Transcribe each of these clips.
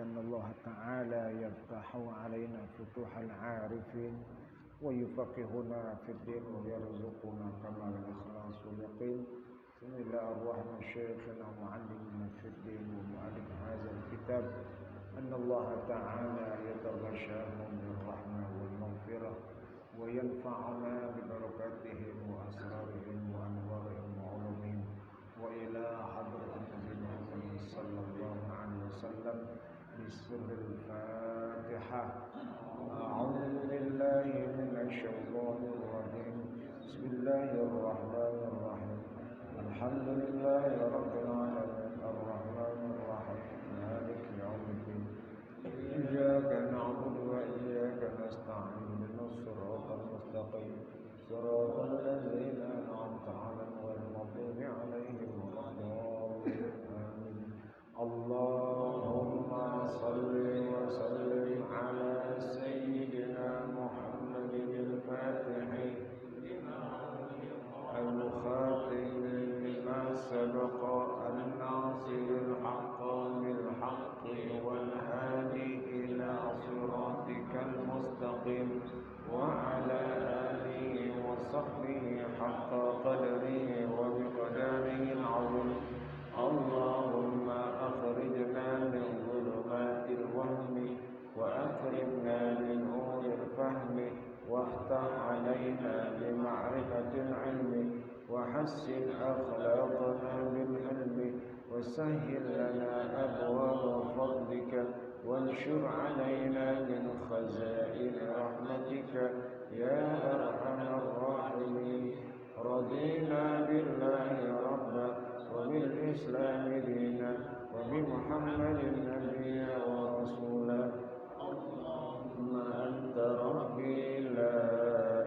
أن الله تعالى يفتح علينا فتوح العارفين ويفقهنا في الدين ويرزقنا كمال الإخلاص واليقين. بسم الله الرحمن شيخنا ومعلمنا في الدين ومؤلف هذا الكتاب أن الله تعالى يتغشاهم بالرحمة والمغفرة وينفعنا ببركاتهم وأسرارهم وأنوارهم وعلومهم وإلى حضرة النبي محمد صلى الله عليه وسلم بسر الفاتحة. أعوذ بالله من الشيطان الرجيم. بسم الله الرحمن الرحيم. الحمد لله رب العالمين الرحمن الرحيم مالك يوم الدين إياك نعبد وإياك نستعين اهدنا الصراط المستقيم صراط الذين أنعمت عليهم غير المغضوب عليهم ولا الضالين آمين. اللهم صل وسهل لنا أبواب فضلك وانشر علينا من خزائن رحمتك يا أرحم الراحمين. رضينا بالله ربا وبالإسلام دينا وبمحمد نبيا ورسولا. اللهم أنت ربي لا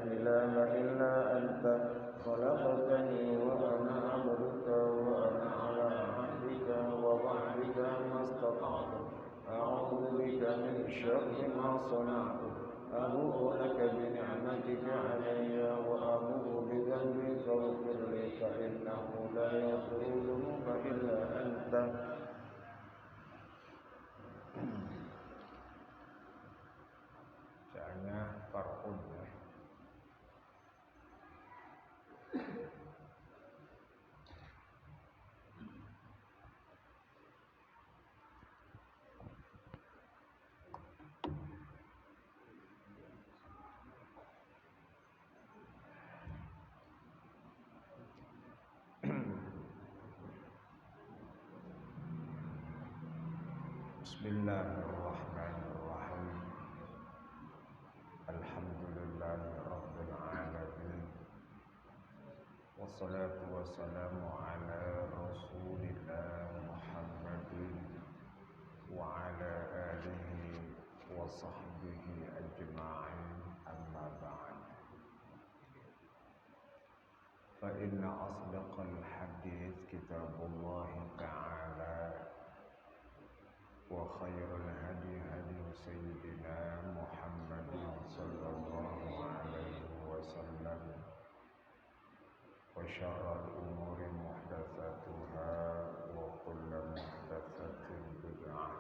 إله إلا أنت خلقتني وأنا عبدك وأنا على عهدك ووعدك ما استطعت. أعوذ بك من شر ما صنعت. أبوء لك بنعمتك علي وأبوء بذنبي فاغفر لي فإنه لا يغفر الذنوب إلا أنت. Soalnya far'un ya. Bismillahirrahmanirrahim. Alhamdulillahi rabbil alamin. Wassalatu wassalamu ala rasulillah Muhammadin wa ala alihi wa sahbihi ajma'in, amma ba'd. Fa inna asdaqal hadits kitabullah ta'ala wa khairul hadi hadi sayyidina Muhammadin sallallahu alaihi wasallam wa syarrul umuri muhdatsatuha wa kullu muhdatsatin bid'ah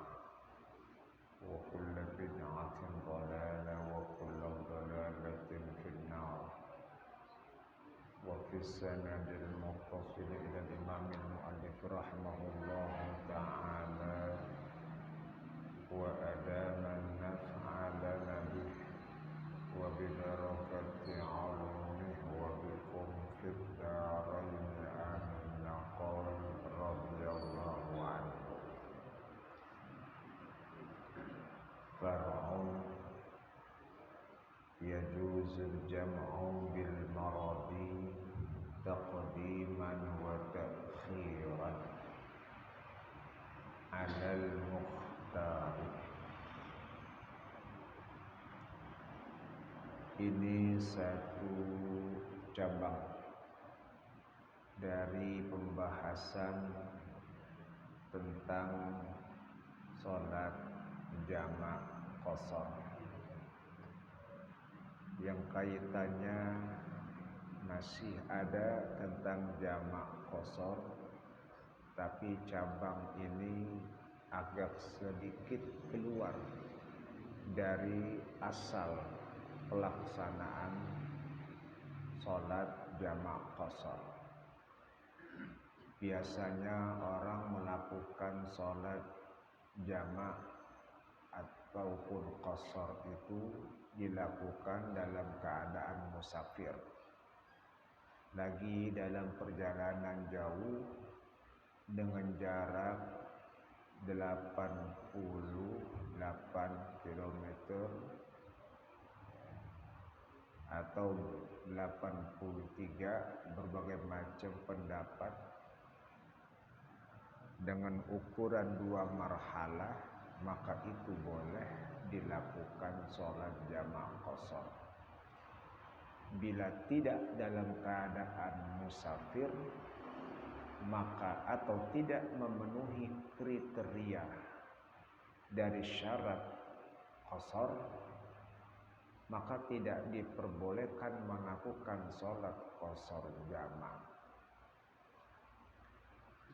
wa kullu bid'atin dhalalah wa kullu dhalalatin finnar. Wa fi sanadil muttasil ila al-imam al-muallif rahimahullahu ta'ala wa adama an-naf'a lana bih wa bi barakati 'ulumihi wa bikum fid darain amin. Qala radhiyallahu anhu. Far'un yajuzul jam'u bil maradi taqdiman wa ta'khiran 'alal mukhtar. Ini satu cabang dari pembahasan tentang sholat jamak qashar yang kaitannya masih ada tentang jamak qashar, tapi cabang ini agak sedikit keluar dari asal pelaksanaan sholat jamak qashar. Biasanya orang melakukan sholat jamak ataupun qashar itu dilakukan dalam keadaan musafir, lagi dalam perjalanan jauh dengan jarak 88 km atau 83, berbagai macam pendapat, dengan ukuran 2 marhalah, maka itu boleh dilakukan sholat jamak qashar. Bila tidak dalam keadaan musafir, maka atau tidak memenuhi kriteria dari syarat qashar, maka tidak diperbolehkan melakukan sholat qashar jamak.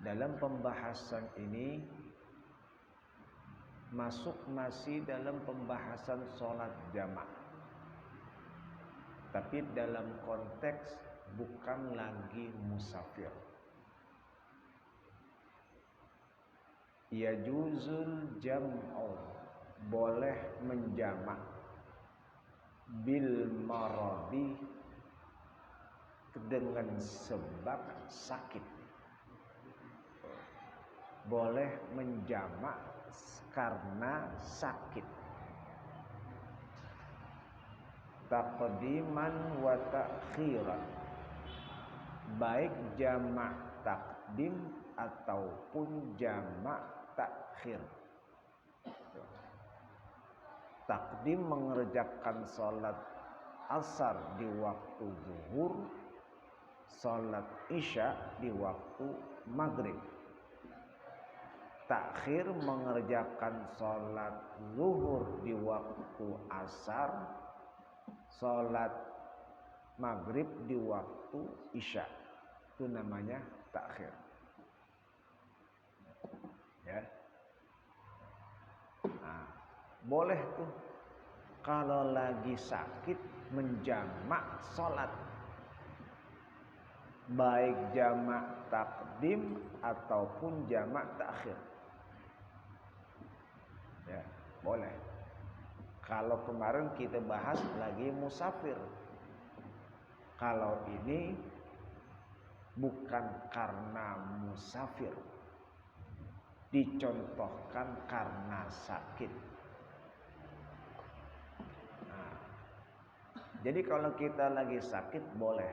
Dalam pembahasan ini masih dalam pembahasan sholat jamak, tapi dalam konteks bukan lagi musafir. Yajuzul jam'u, boleh menjamak, bil maradi, dengan sebab sakit. boleh menjamak karena sakit. Taqdiman wa ta'khiran, baik jamak takdim ataupun jamak takhir. Takdim mengerjakan salat asar di waktu zuhur, salat isya di waktu maghrib. Takhir mengerjakan salat zuhur di waktu asar, salat maghrib di waktu isya. Itu namanya takhir. Ya. Nah, boleh tuh kalau lagi sakit menjamak salat, baik jamak takdim ataupun jamak takhir. Ya, boleh. Kalau kemarin kita bahas lagi musafir. Kalau ini bukan karena musafir, dicontohkan karena sakit. Nah, jadi kalau kita lagi sakit boleh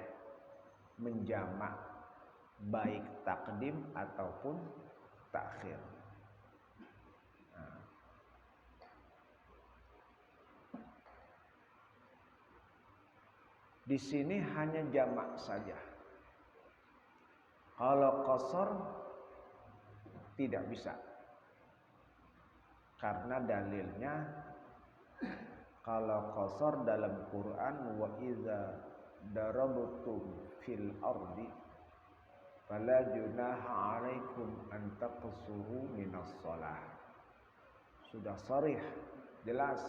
menjamak baik takdim ataupun takhir. Di sini hanya jamak saja. Kalau qasar tidak bisa. Karena dalilnya kalau qasar dalam Quran, wa iza darabtum fil ardi fala junaha 'alaikum an taqsuru minas shalah. Sudah sharih, jelas.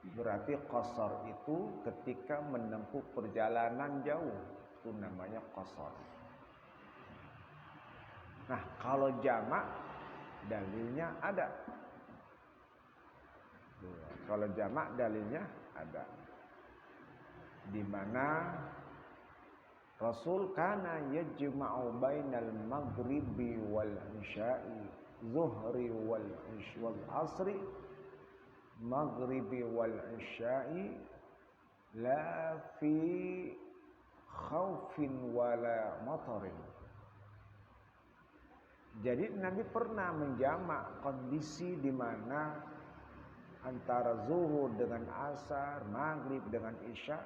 Berarti qasar itu ketika menempuh perjalanan jauh, itu namanya qasar. Nah, kalau jamak dalilnya ada. Kalau jamak dalilnya ada. Di mana Rasul kana yajma'u bainal maghribi wal isya'i, zuhri wal asri, maghribi wal isya'i, la fi khaufin wala matarin. Jadi Nabi pernah menjamak kondisi di mana antara zuhur dengan asar, maghrib dengan isya,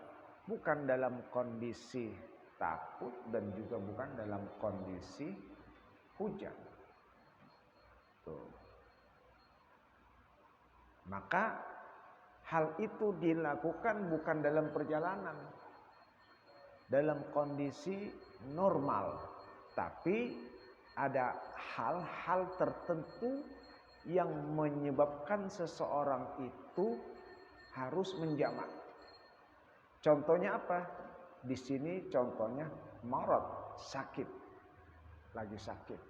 bukan dalam kondisi takut dan juga bukan dalam kondisi hujan. Tuh. Maka hal itu dilakukan bukan dalam perjalanan, dalam kondisi normal, tapi ada hal-hal tertentu yang menyebabkan seseorang itu harus menjamak. Contohnya apa? Di sini contohnya marad, sakit. Lagi sakit.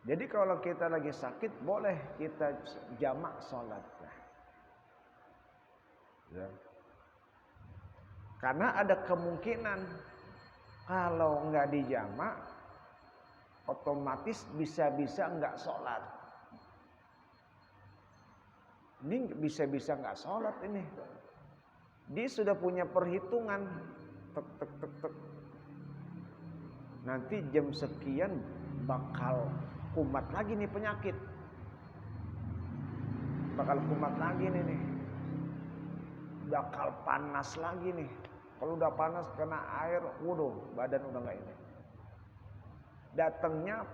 Jadi kalau kita lagi sakit boleh kita jamak sholatnya. Ya. Karena ada kemungkinan kalau nggak dijamak otomatis bisa-bisa nggak sholat. Ini bisa-bisa nggak sholat ini. Dia sudah punya perhitungan. Tek, tek, tek, tek. Nanti jam sekian bakal kumat lagi nih penyakit. Bakal kumat lagi nih. Bakal panas lagi nih. Kalau udah panas kena air, waduh, badan udah nggak ini. Datangnya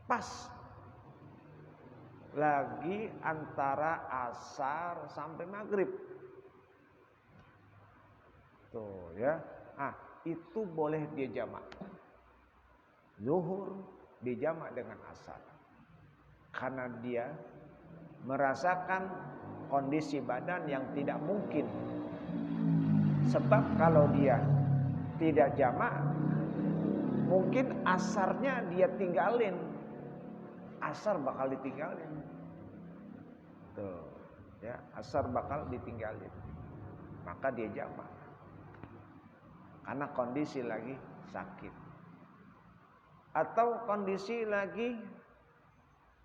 pas lagi antara asar sampai maghrib. Tuh ya. Ah, itu boleh dia jamak. Zuhur dijamak dengan asar. Karena dia merasakan kondisi badan yang tidak mungkin. Sebab kalau dia tidak jamak, mungkin asarnya dia tinggalin. Asar bakal ditinggalin. Tuh, ya, asar bakal ditinggalin. Maka dia jamak. Karena kondisi lagi sakit. atau kondisi lagi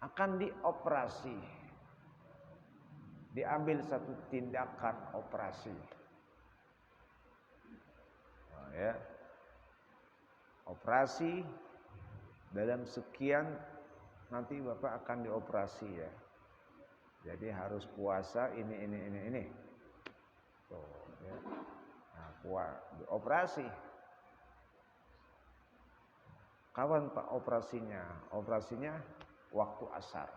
akan dioperasi, diambil satu tindakan operasi, ya, operasi dalam sekian nanti Bapak akan dioperasi ya. Jadi harus puasa ini. Tuh, ya. Nah, operasi. Kapan Pak operasinya? Operasinya waktu asar.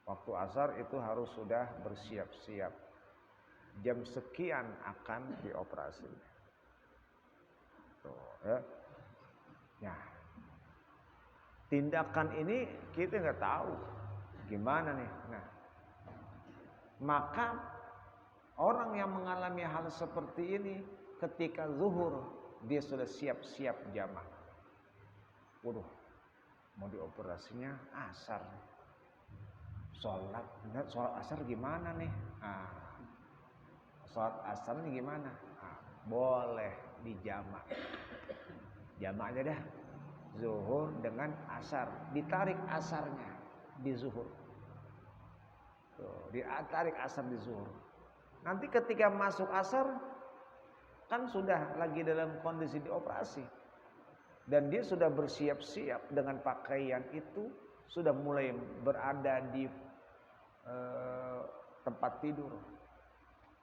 Waktu asar itu harus sudah bersiap-siap. Jam sekian akan dioperasi. Tuh, ya. Nah, tindakan ini kita nggak tahu gimana nih. Nah, maka orang yang mengalami hal seperti ini ketika zuhur dia sudah siap-siap jamak. Waduh, mau dioperasinya asar. Sholat asar gimana nih? Nah, sholat asarnya gimana? Nah, boleh dijamak. Jamak aja dah. Zuhur dengan asar, ditarik asarnya di zuhur. Tuh, ditarik asar di zuhur. Nanti ketika masuk asar kan sudah lagi dalam kondisi dioperasi dan dia sudah bersiap-siap dengan pakaian itu, sudah mulai berada di tempat tidur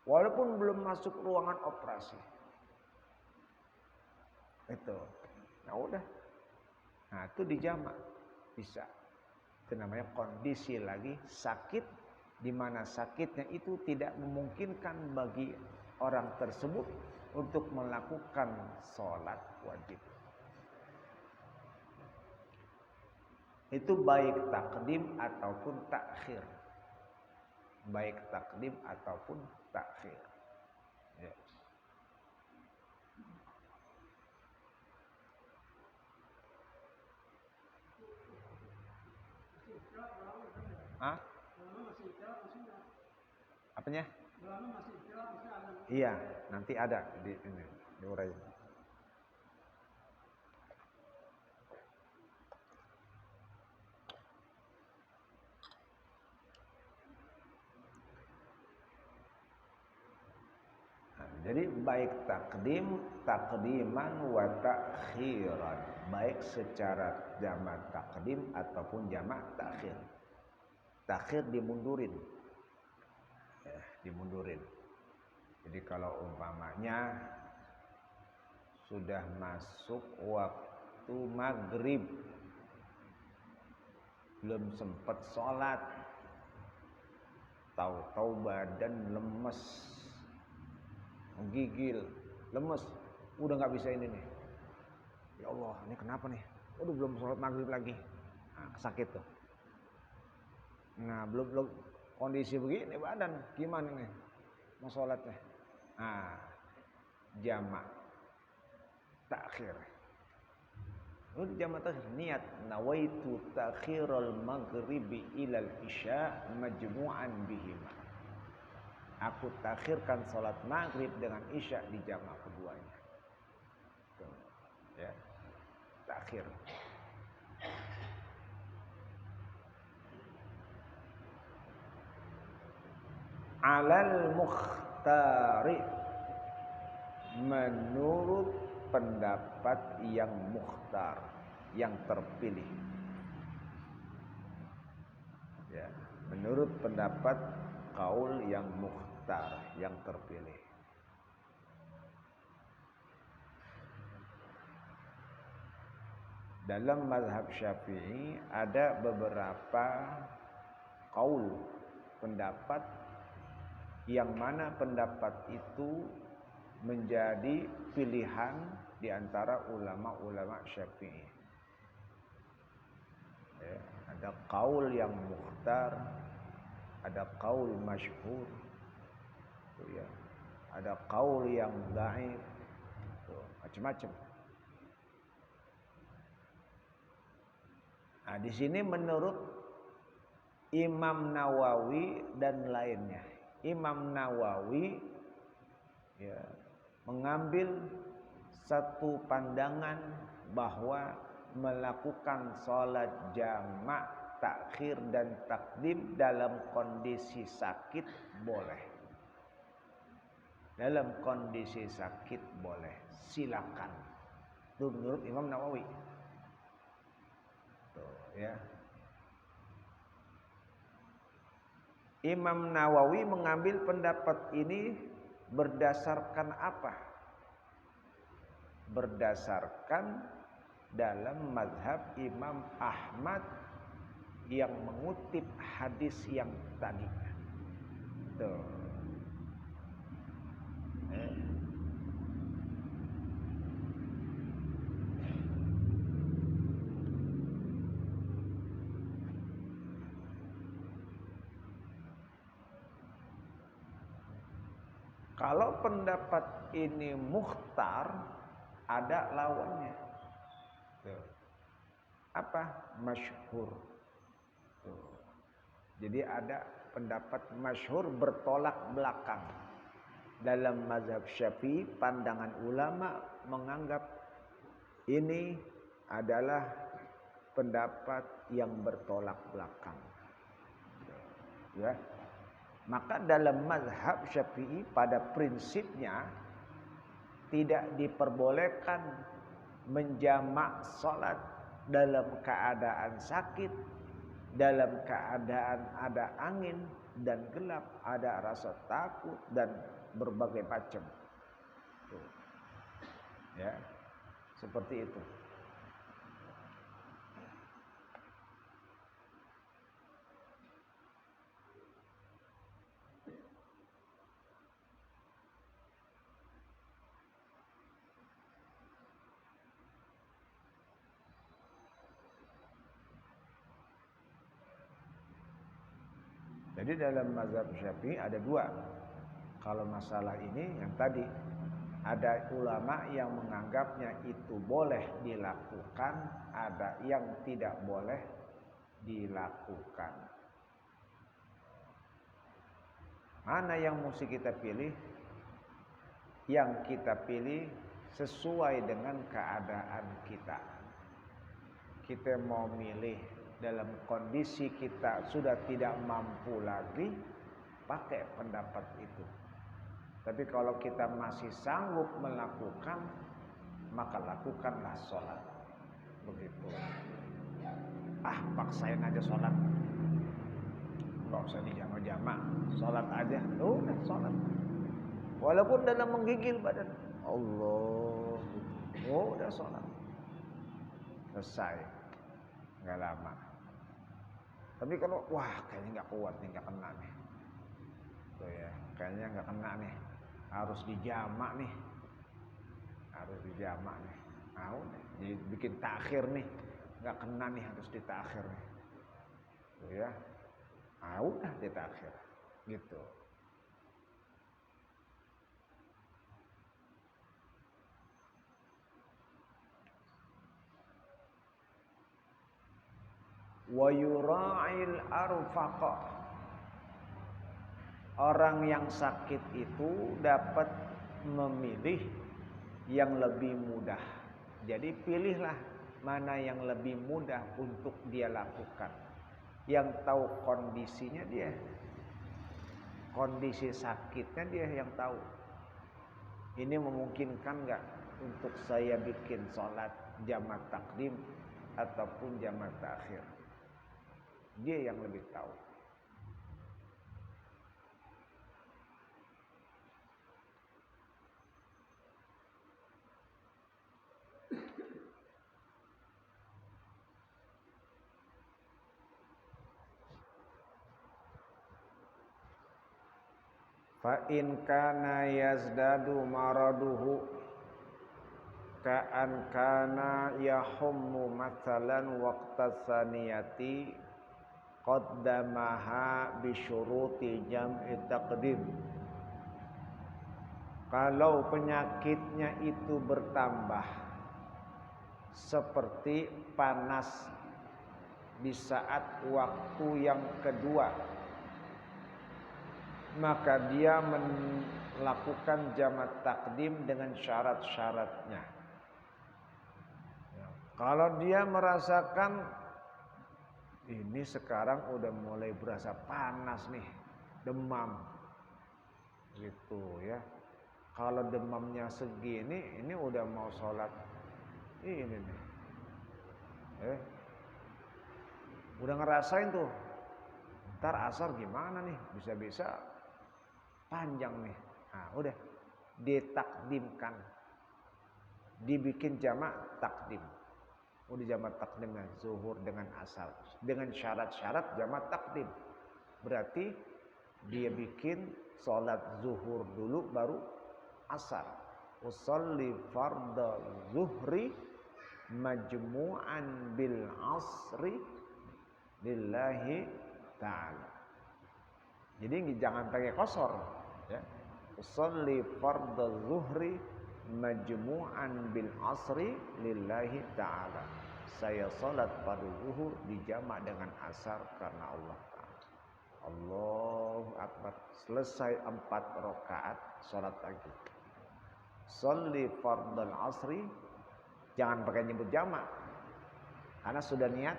walaupun belum masuk ruangan operasi. Itu. Nah udah. Nah itu dijamak bisa. Itu namanya kondisi lagi sakit, di mana sakitnya itu tidak memungkinkan bagi orang tersebut untuk melakukan sholat wajib. Itu baik takdim ataupun takhir. Baik takdim ataupun takhir. Ya. Hah? Apanya? Iya, nanti ada di ini, di uraian. Jadi baik takdiman wa takhiran, baik secara jamak takdim ataupun jamak takhir. Takhir dimundurin, ya, dimundurin. Jadi kalau umpamanya sudah masuk waktu maghrib, belum sempat sholat, tahu-tahu badan lemes, menggigil, lemes, udah nggak bisa ini nih. Ya Allah, ini kenapa nih? Waduh, belum sholat maghrib lagi. Nah, sakit tuh. Nah, belum kondisi begini badan, gimana nih? Mau sholatnya? Nah, jamak takhir. Udah jamak takhir, niat nawaitu takhiral maghribi ilal isya majmu'an bihima. Aku takhirkan sholat maghrib dengan isya di jamak keduanya. Tuh, ya, takhir. Alal mukhtari, menurut pendapat yang mukhtar, yang terpilih. Ya, menurut pendapat kaul yang mukhtar, yang terpilih. Dalam mazhab Syafi'i ada beberapa kaul, pendapat, yang mana pendapat itu menjadi pilihan di antara ulama-ulama Syafi'i. Ya, ada kaul yang mukhtar, ada kaul masyhur, ya, ada kaul yang dhaif, macam-macam. Nah, di sini menurut Imam Nawawi dan lainnya, Imam Nawawi ya, mengambil satu pandangan bahwa melakukan sholat jamak takhir dan takdim dalam kondisi sakit boleh. Dalam kondisi sakit boleh, silakan. Itu menurut Imam Nawawi. Tuh, ya. Imam Nawawi mengambil pendapat ini berdasarkan apa? Berdasarkan dalam mazhab Imam Ahmad yang mengutip hadis yang tadi. Tuh. Kalau pendapat ini mukhtar, ada lawannya. Tuh. Apa? Masyhur. Tuh. Jadi ada pendapat masyhur bertolak belakang. Dalam mazhab Syafi'i, pandangan ulama menganggap ini adalah pendapat yang bertolak belakang. Ya. Maka dalam mazhab Syafi'i pada prinsipnya tidak diperbolehkan menjamak salat dalam keadaan sakit, dalam keadaan ada angin dan gelap, ada rasa takut dan berbagai macam. Ya, seperti itu. Jadi dalam mazhab Syafi'i ada dua. Kalau masalah ini yang tadi ada ulama yang menganggapnya itu boleh dilakukan, ada yang tidak boleh dilakukan. Mana yang mesti kita pilih? Yang kita pilih sesuai dengan keadaan kita. Kita mau milih dalam kondisi kita sudah tidak mampu lagi, pakai pendapat itu. Tapi kalau kita masih sanggup melakukan, maka lakukanlah sholat. Begitu. Paksain aja sholat. Gak usah dijamak-jamak, sholat aja. Udah sholat. Walaupun dalam menggigil badan. Allah. Udah sholat. Selesai. Gak lama. Tapi kalau kayaknya nggak kuat nih, nggak kena nih, tuh ya, kayaknya nggak kena nih, harus dijamak nih, jadi bikin takhir nih, nggak kena nih, harus ditakhir nih, tuh ya, udah ditakhir, gitu. Wa yura'il arfaqa. Orang yang sakit itu dapat memilih yang lebih mudah. Jadi pilihlah mana yang lebih mudah untuk dia lakukan. Yang tahu kondisinya dia. Kondisi sakitnya dia yang tahu. Ini memungkinkan enggak untuk saya bikin sholat jamak takdim ataupun jamak takhir? Dia yang lebih tahu. Fa in kana yazdadu maraduhu ka'an kana yahummu mathalan waqta saniyati qaddamaha bisyuruti jam'i taqdim. Kalau penyakitnya itu bertambah seperti panas di saat waktu yang kedua, maka dia melakukan jamak takdim dengan syarat-syaratnya. Kalau dia merasakan ini sekarang udah mulai berasa panas nih, demam, gitu ya. Kalau demamnya segini, ini udah mau sholat ini nih, udah ngerasain tuh. Ntar asar gimana nih? Bisa-bisa panjang nih. Nah, udah ditakdimkan, dibikin jamak takdim. Udah jamak takdimnya zuhur dengan asar dengan syarat-syarat jamak takdim. Berarti dia bikin sholat zuhur dulu baru asar. Usolli fardhu zuhri majmu'an bil asri lillahi ta'ala. Jadi jangan pakai kosor ya. Usolli fardhu zuhri majmu'an bil asri lillahi ta'ala. Saya salat pada zuhur dijamak dengan asar karena Allah Ta'ala. Allahu Akbar. Selesai 4 rakaat salat lagi. Sholli fardhal asri, jangan pakai nyebut jamak karena sudah niat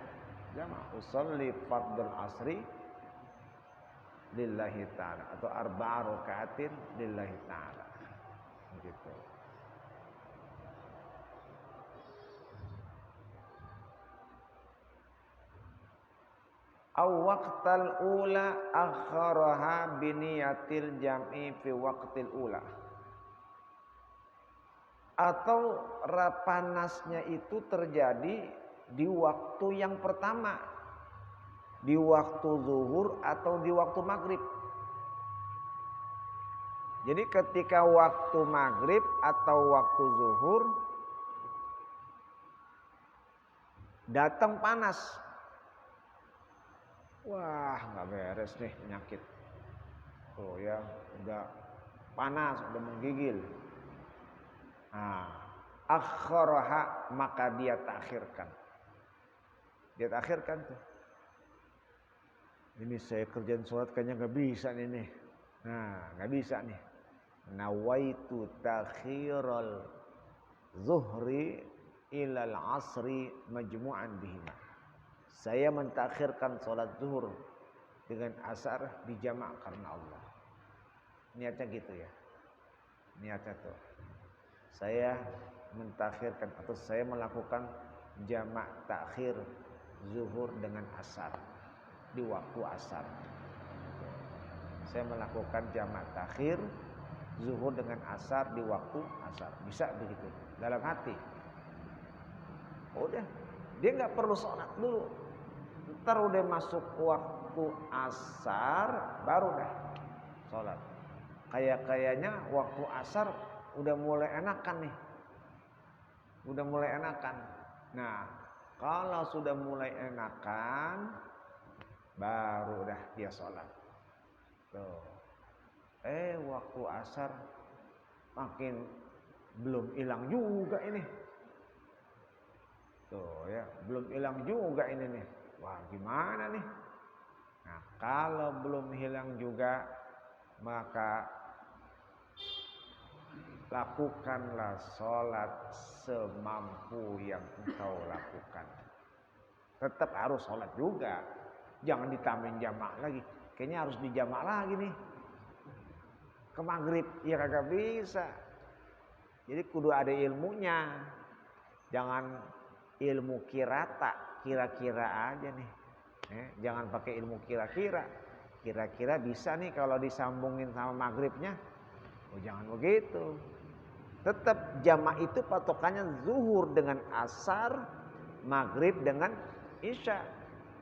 jamak. Usolli fardhal asri lillahi ta'ala atau arba'a rakaatin lillahi ta'ala. Begitu. Aw waqtal ula akharaha biniyatil jam'i fi waqtil ula. Atau panasnya itu terjadi di waktu yang pertama, di waktu zuhur atau di waktu maghrib. Jadi ketika waktu maghrib atau waktu zuhur datang panas, wah nggak beres nih penyakit. Tuh ya, udah panas, udah menggigil. Nah, akharaha, maka dia takhirkan. Dia takhirkan tuh. Ini saya kerjaan sholat kayaknya nggak bisa nih. Nah, nggak bisa nih. Nawaitu takhiral zuhri ilal asri majmu'an bihima. Saya mentakhirkan sholat zuhur dengan asar dijamak karena Allah. Niatnya gitu ya. Niatnya tuh. Saya mentakhirkan atau saya melakukan jamak takhir zuhur dengan asar di waktu asar. Saya melakukan jamak takhir zuhur dengan asar di waktu asar. Bisa begitu dalam hati. Udah, dia nggak perlu sholat dulu. Ntar udah masuk waktu asar baru dah sholat. Kayaknya waktu asar udah mulai enakan nih. Udah mulai enakan. Nah, kalau sudah mulai enakan baru dah dia sholat. Tuh. Waktu asar makin belum hilang juga ini. Tuh ya, belum hilang juga ini nih. Wah, gimana nih? Nah, kalau belum hilang juga maka lakukanlah sholat semampu yang engkau lakukan. Tetap harus sholat juga. Jangan ditambahin jamak lagi. Kayaknya harus dijamak lagi nih. Ke maghrib. Ya kagak bisa. Jadi kudu ada ilmunya. Jangan ilmu kirata. Kira-kira aja nih. Jangan pakai ilmu kira-kira. Kira-kira bisa nih kalau disambungin sama maghribnya. Oh, jangan begitu. Tetap jamak itu patokannya zuhur dengan asar, maghrib dengan isya.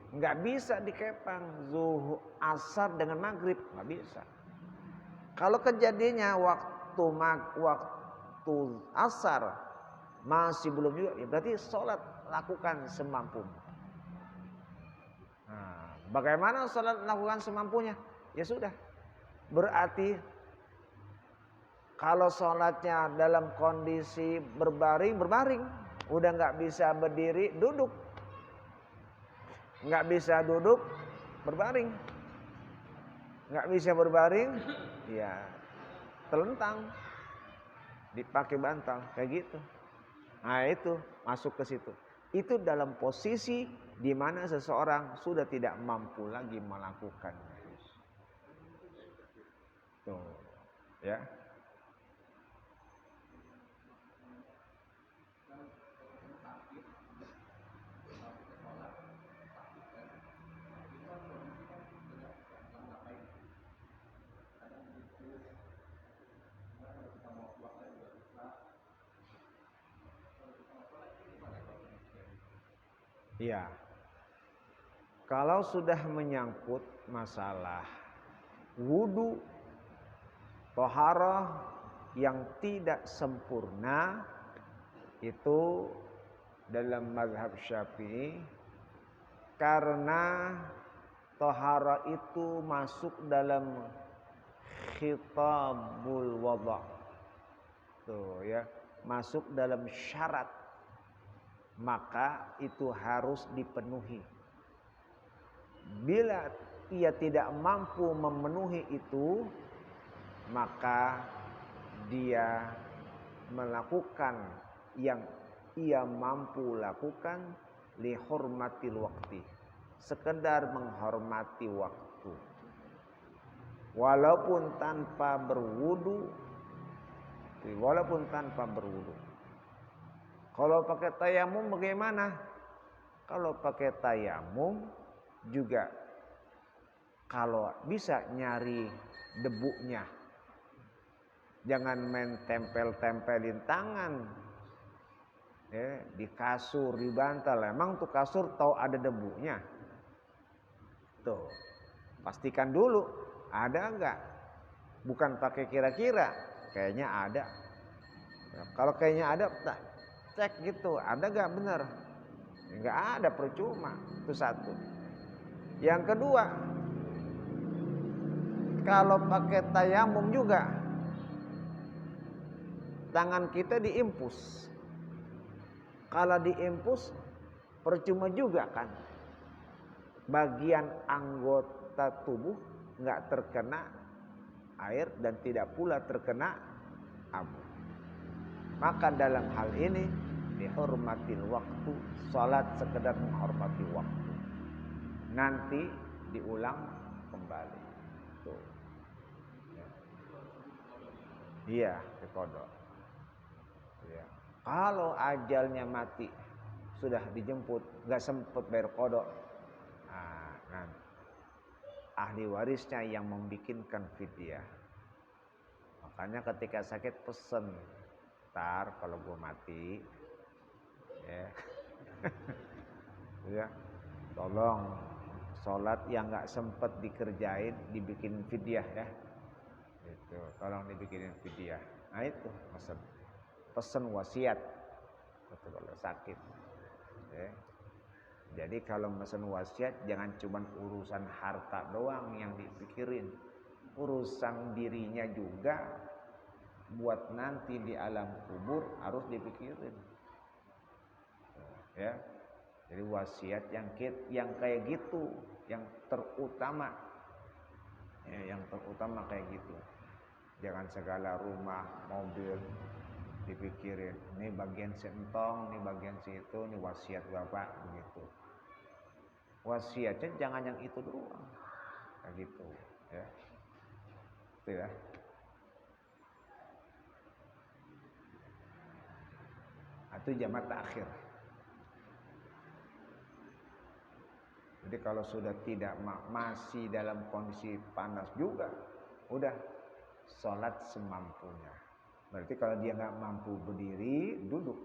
Nggak bisa dikepang zuhur asar dengan maghrib, nggak bisa. Kalau kejadiannya waktu asar masih belum juga, ya berarti sholat lakukan semampu. Nah, bagaimana sholat lakukan semampunya? Ya sudah, berarti kalau sholatnya dalam kondisi berbaring. Udah nggak bisa berdiri, duduk. Nggak bisa duduk, berbaring. Nggak bisa berbaring, ya telentang. Dipakai bantal, kayak gitu. Nah itu, masuk ke situ. Itu dalam posisi di mana seseorang sudah tidak mampu lagi melakukannya. Tuh, ya. Iya. Kalau sudah menyangkut masalah wudu, toharah yang tidak sempurna, itu dalam mazhab Syafi'i, karena toharah itu masuk dalam khitabul wada'. Tuh ya, masuk dalam syarat, maka itu harus dipenuhi. Bila ia tidak mampu memenuhi itu, maka dia melakukan yang ia mampu lakukan li hurmatil waqti, sekedar menghormati waktu, walaupun tanpa berwudu. Kalau pakai tayamum bagaimana? Kalau pakai tayamum juga, kalau bisa nyari debunya, jangan main tempel-tempelin tangan ya, di kasur, di bantal. Emang tuh kasur tahu ada debunya? Tuh, pastikan dulu ada enggak. Bukan pakai kira-kira, kayaknya ada ya, kalau kayaknya ada, cek gitu, ada enggak benar? Enggak ada, percuma. Itu satu. Yang kedua, kalau pakai tayamum juga tangan kita diimpus. Kalau diimpus percuma juga kan, bagian anggota tubuh nggak terkena air dan tidak pula terkena abu. Maka dalam hal ini dihormatil waktu, salat sekedar menghormati waktu, nanti diulang kembali. Tuh. Iya, dikodok. Iya. Kalau ajalnya mati, sudah dijemput, nggak sempet bayar kodok, nah, ahli warisnya yang membikinkan fidyah. Makanya ketika sakit pesen, ntar kalau gue mati, ya, ya, tolong sholat yang nggak sempet dikerjain dibikin fidyah ya, itu tolong dibikinin fidyah. Nah itu pesen wasiat itu kalau sakit. Ya. Jadi kalau mesen wasiat jangan cuma urusan harta doang yang dipikirin, urusan dirinya juga buat nanti di alam kubur harus dipikirin. Ya. Jadi wasiat yang kayak gitu, yang terutama, ya, yang terutama kayak gitu. Jangan segala rumah, mobil dipikirin. Ini bagian sentong, ini bagian situ, ini wasiat bapak begitu. Wasiatnya jangan yang itu doang, kayak gitu, ya. Itu ya. Itu jamak takhir. Jadi kalau sudah tidak masih dalam kondisi panas juga, udah sholat semampunya. Berarti kalau dia nggak mampu berdiri, duduk.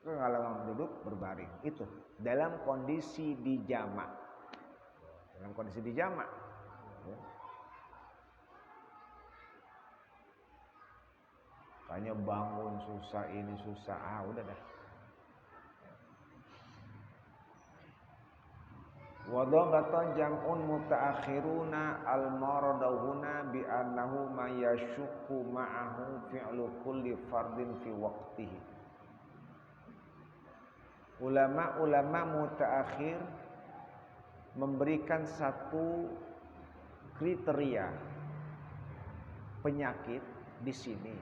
Kalau mampu duduk, berbaring. Itu dalam kondisi dijamak. Dalam kondisi dijamak. Ya. Kayaknya bangun susah, ini susah, udah dah. Wadhabatan jam'un mutaakhiruna al-maradahuna bi annahu ma yashukku ma'ahu fi'lu kulli fardin fi waqtihi. Ulama-ulama mutaakhir memberikan satu kriteria penyakit di sini.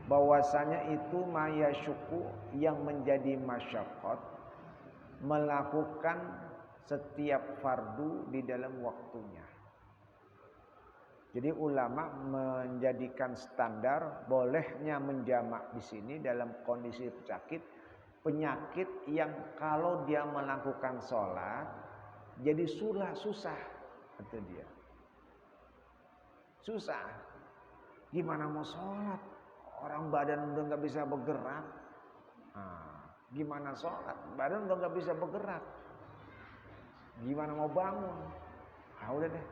bahwasanya itu mayasyuku yang menjadi masyaqqat melakukan setiap fardu di dalam waktunya. Jadi ulama menjadikan standar bolehnya menjamak di sini dalam kondisi penyakit yang kalau dia melakukan sholat jadi susah, kata dia. Susah. Gimana mau sholat? Orang badan udah nggak bisa bergerak. Nah, gimana sholat? Badan udah nggak bisa bergerak. Gimana mau bangun? Ah udah deh.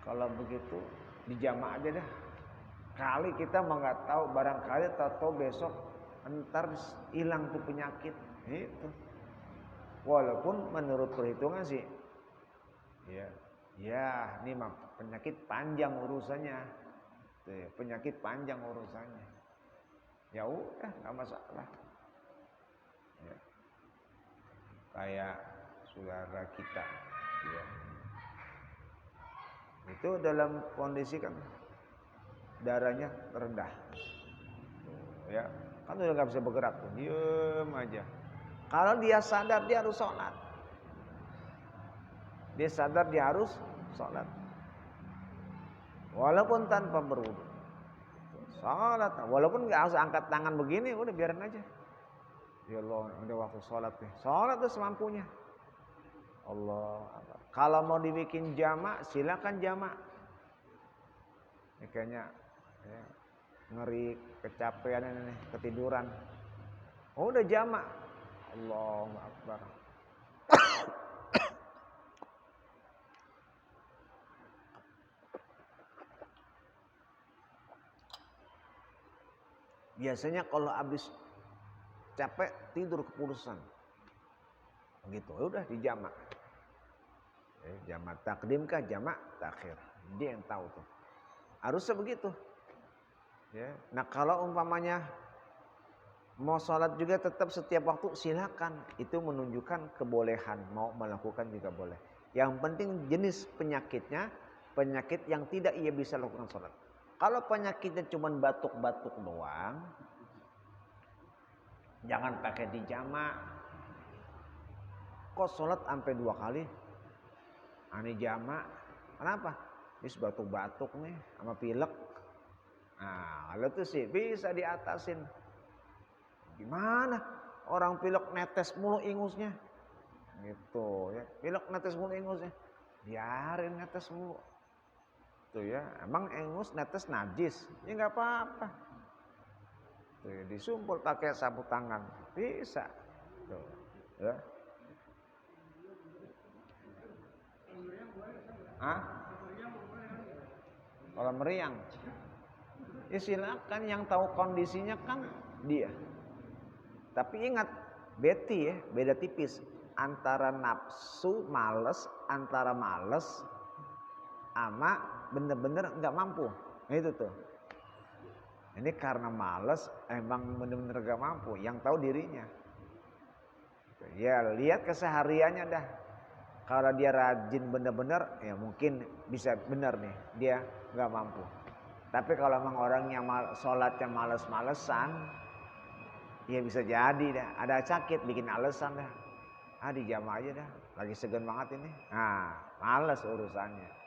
Kalau begitu dijamak aja dah. Kali kita mah nggak tahu, barangkali tahu besok entar hilang tuh penyakit. Itu. Walaupun menurut perhitungan sih, ya, ini mah penyakit panjang urusannya. Penyakit panjang urusannya. Ya udah, nggak masalah. Ya. Kayak saudara kita, ya. Itu dalam kondisi kan darahnya rendah, ya, kan udah nggak bisa bergerak tuh, diem aja. Kalau dia sadar dia harus sholat, dia sadar dia harus sholat, walaupun tanpa berwudu, sholat, walaupun nggak harus angkat tangan begini, udah biarin aja. Ya Allah, udah waktu sholat nih, sholat tuh semampunya. Allah, kalau mau dibikin jamak silakan jamak. Ini kayaknya ya, ngeri kecapean ini, ketiduran. Oh udah jamak. Allahu Akbar. Biasanya kalau habis capek tidur keputusan. Begitu, udah dijamak. Jamak takdim kah jamak takhir? Dia yang tahu tuh. Harusnya begitu. Ya. Nah kalau umpamanya mau sholat juga tetap setiap waktu silakan. Itu menunjukkan kebolehan, mau melakukan juga boleh. Yang penting jenis penyakitnya, penyakit yang tidak ia bisa lakukan sholat. Kalau penyakitnya cuma batuk-batuk doang, jangan pakai dijamak. Kok sholat sampai 2 kali? Ani jamak, kenapa? Bis batuk-batuk nih sama pilek. Nah, kalau itu sih bisa diatasin. Gimana? Orang pilek netes mulu ingusnya. Gitu ya. Pilek netes mulu ingusnya. Biarin netes mulu. Tuh ya, emang ingus netes najis? Ya enggak apa-apa. Tuh ya, disumpul pakai sapu tangan. Bisa. Tuh, ya. Hah? Kalau meriang, ya silakan, yang tahu kondisinya kan dia. Tapi ingat, beti ya, beda tipis antara nafsu males, antara males sama bener-bener nggak mampu. Nah, itu tuh. Ini karena males, emang bener-bener nggak mampu. Yang tahu dirinya. Ya lihat kesehariannya dah. Kalau dia rajin bener-bener, ya mungkin bisa bener nih, dia nggak mampu. Tapi kalau memang orangnya sholatnya males-malesan, ya bisa jadi dah. Ada sakit bikin alasan dah. Dijamaah aja dah. Lagi segan banget ini. Nah, males urusannya.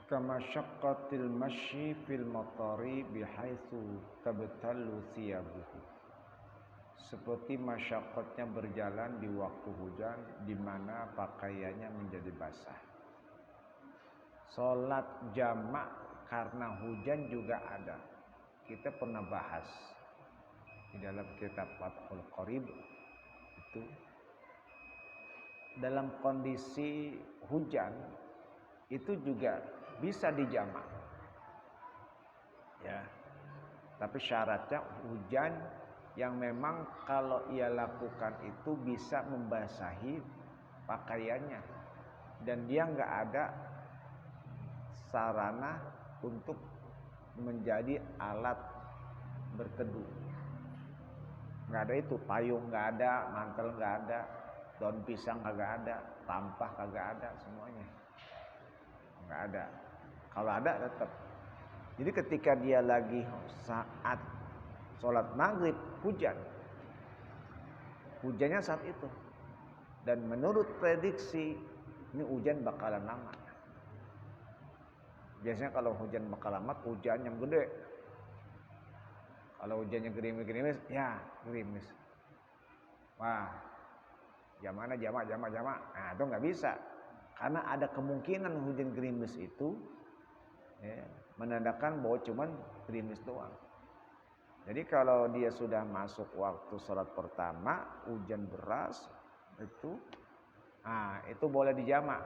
Kama syaqqatil masyi fil matari bihaitsu tabtallu thiyabuhu. Seperti masyaqqatnya berjalan di waktu hujan di mana pakaiannya menjadi basah. Salat jamak karena hujan juga ada. Kita pernah bahas di dalam kitab Fathul Qorib itu dalam kondisi hujan itu juga bisa dijamak, ya. Tapi syaratnya hujan yang memang kalau ia lakukan itu bisa membasahi pakaiannya dan dia nggak ada sarana untuk menjadi alat berteduh. Nggak ada itu, payung nggak ada, mantel nggak ada, daun pisang kagak ada, tampah kagak ada, semuanya nggak ada. Kalau ada tetap. Jadi ketika dia lagi saat sholat maghrib hujan, hujannya saat itu. Dan menurut prediksi ini hujan bakalan lama. Biasanya kalau hujan bakal lama, hujan yang gede. Kalau hujannya gerimis-gerimis, ya gerimis. Wah, jamak. Nah itu nggak bisa. Karena ada kemungkinan hujan gerimis itu ya, menandakan bahwa cuman gerimis doang. Jadi kalau dia sudah masuk waktu sholat pertama, hujan deras itu, nah itu boleh dijamak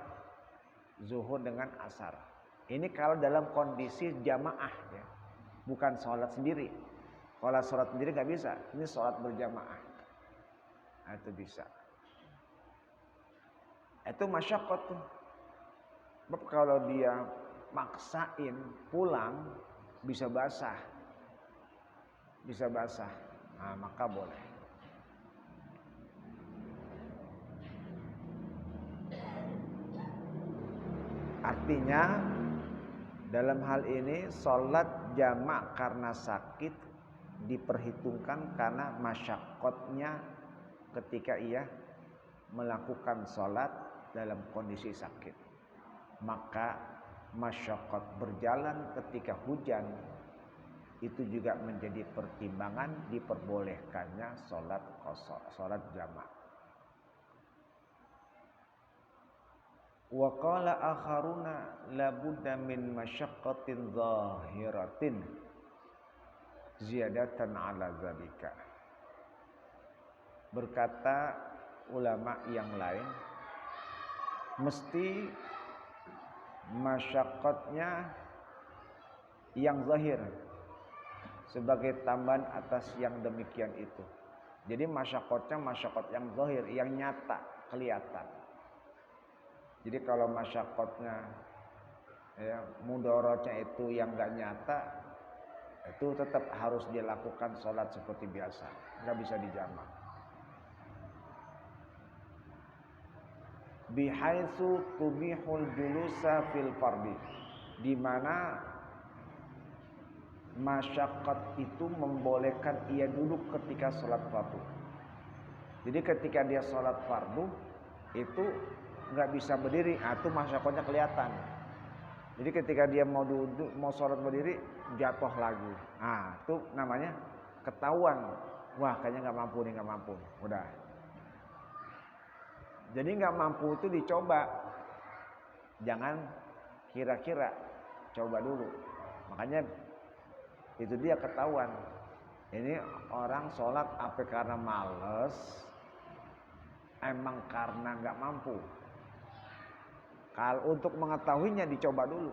zuhur dengan asar. Ini kalau dalam kondisi jamaah ya, bukan sholat sendiri. Kalau sholat sendiri nggak bisa, ini sholat berjamaah. Nah, itu bisa. Itu masyaqqat tuh. Sebab kalau dia maksain pulang bisa basah. Nah, maka boleh. Artinya dalam hal ini sholat jamak karena sakit diperhitungkan karena masyaqqatnya ketika ia melakukan sholat dalam kondisi sakit. Maka masyaqqat berjalan ketika hujan itu juga menjadi pertimbangan diperbolehkannya sholat qasar, sholat jamak. Wa qala akharuna la budda min masyaqqatin zahiratin ziyadatan ala zalika. Berkata ulama yang lain, mesti masyaqqatnya yang zahir sebagai tambahan atas yang demikian itu. Jadi masyaqqatnya masyaqqat yang zahir, yang nyata, kelihatan. Jadi kalau masyaqqatnya ya, mudaratnya itu yang enggak nyata, itu tetap harus dilakukan sholat seperti biasa, enggak bisa dijamak. Bihaitsu tubihul julusa fil fardi. di mana masyaqqat itu membolehkan ia duduk ketika sholat fardu. Jadi ketika dia sholat fardu itu nggak bisa berdiri, itu masyaqqatnya kelihatan. Jadi ketika dia mau duduk, mau sholat berdiri, jatuh lagi. Itu namanya ketahuan. Wah, kayaknya nggak mampu nih, nggak mampu. Udah. Jadi nggak mampu itu dicoba. Jangan kira-kira, coba dulu. Makanya itu dia ketahuan. Ini orang sholat apa karena males, emang karena nggak mampu. Kalau untuk mengetahuinya dicoba dulu.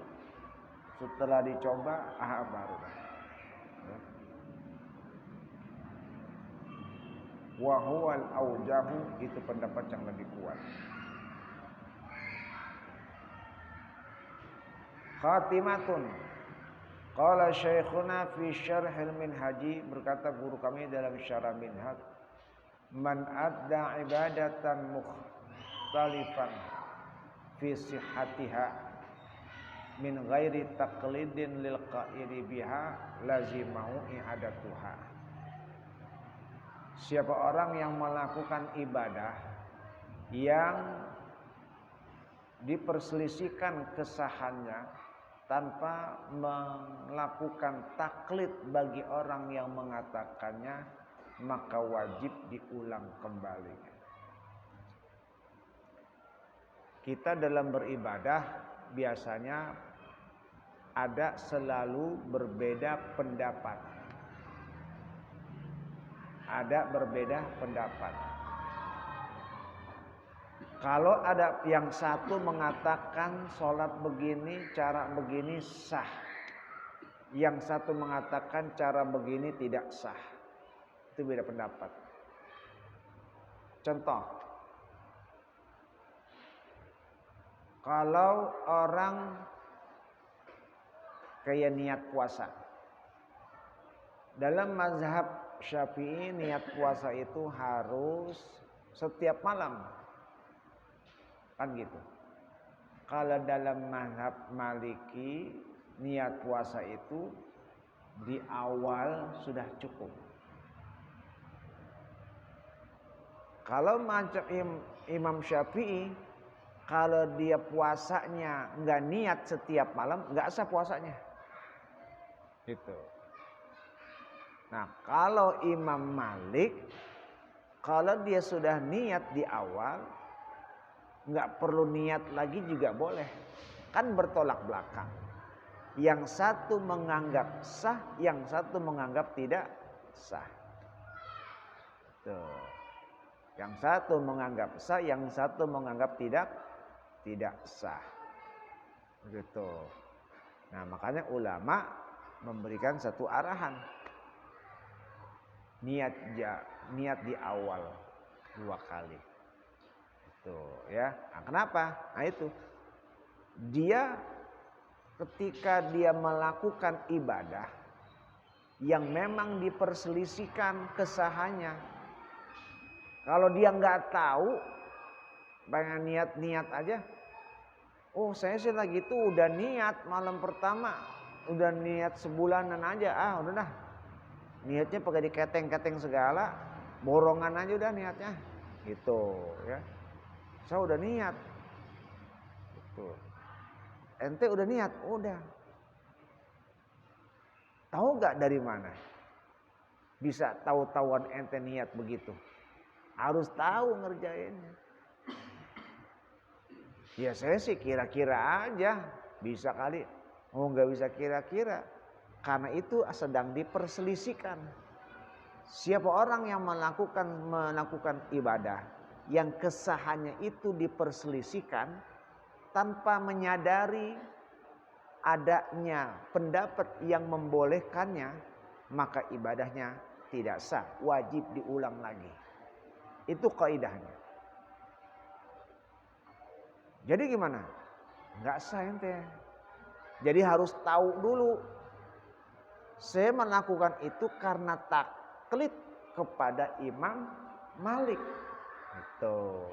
Setelah dicoba, baru. Wa huwal aujahu, itu pendapat yang lebih kuat. Khatimatun. Qala syekhuna fi syarhil minhaji, berkata guru kami dalam syarah minhaj, man adda ibadatan mukhtalifan fi sihhatiha min ghairi taqlidin lil qaili biha lazimahu i'adatuha. Siapa orang yang melakukan ibadah yang diperselisihkan kesahannya tanpa melakukan taklid bagi orang yang mengatakannya, maka wajib diulang kembali. Kita dalam beribadah biasanya ada selalu berbeda pendapat. Ada berbeda pendapat. Kalau ada yang satu mengatakan sholat begini, cara begini sah. Yang satu mengatakan cara begini tidak sah. Itu beda pendapat. Contoh. Kalau orang kayak niat puasa. Dalam mazhab Syafi'i niat puasa itu harus setiap malam. Kan gitu. Kalau dalam mazhab Maliki niat puasa itu di awal sudah cukup. Kalau macam Imam Syafi'i, kalau dia puasanya nggak niat setiap malam, nggak sah puasanya. Gitu. Nah, kalau Imam Malik, kalau dia sudah niat di awal, nggak perlu niat lagi juga boleh. Kan bertolak belakang. Yang satu menganggap sah, yang satu menganggap tidak sah. Tuh. Yang satu menganggap sah, yang satu menganggap tidak sah. Begitu. Nah, makanya ulama memberikan satu arahan. Niat di awal 2 kali. Itu ya. Nah, kenapa? Nah, itu. Dia ketika dia melakukan ibadah yang memang diperselisihkan kesahannya. Kalau dia nggak tahu, pengen niat-niat aja. Oh, saya sih lagi itu udah niat malam pertama, udah niat sebulanan aja. Udah dah. Niatnya pakai diketeng-keteng segala, borongan aja udah niatnya. Gitu ya. Saya udah niat. Gitu. Ente udah niat, udah. Tahu gak dari mana? Bisa tahu-tahuan ente niat begitu. Harus tahu ngerjainnya. Ya saya sih kira-kira aja. Bisa kali. Oh gak bisa kira-kira. Karena itu sedang diperselisihkan. Siapa orang yang melakukan ibadah yang kesahannya itu diperselisihkan tanpa menyadari adanya pendapat yang membolehkannya, maka ibadahnya tidak sah, wajib diulang lagi. Itu kaidahnya. Jadi gimana? Enggak sah ente. Jadi harus tahu dulu. Saya melakukan itu karena taklid kepada Imam Malik. Itu.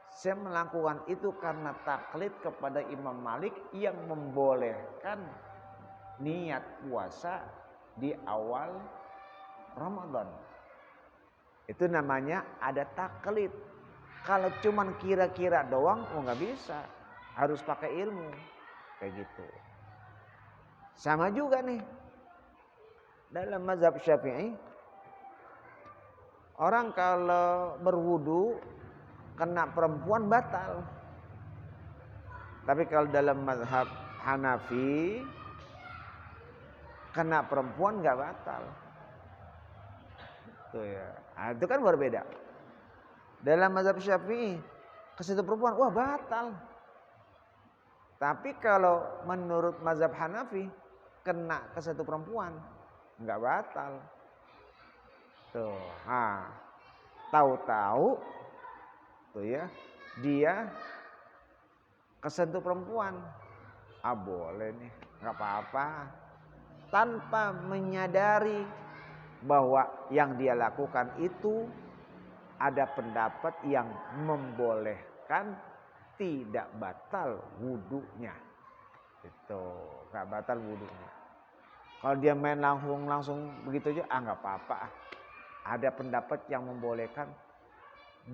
Saya melakukan itu karena taklid kepada Imam Malik yang membolehkan niat puasa di awal Ramadan. Itu namanya ada taklid. Kalau cuman kira-kira doang, nggak bisa. Harus pakai ilmu. Kayak gitu. Sama juga nih. Dalam mazhab Syafi'i, orang kalau berwudu kena perempuan batal. Tapi kalau dalam mazhab Hanafi, kena perempuan nggak batal. Tuh ya. Nah, itu kan berbeda. Dalam mazhab Syafi'i, kesentuh perempuan, wah batal. Tapi kalau menurut mazhab Hanafi, kena kesentuh perempuan, nggak batal. Tuh, tahu-tahu, tuh ya, dia kesentuh perempuan, boleh nih, nggak apa-apa, tanpa menyadari bahwa yang dia lakukan itu ada pendapat yang membolehkan tidak batal wudunya. Itu nggak batal wudunya. Kalau dia main langsung begitu aja, nggak apa-apa. Ada pendapat yang membolehkan.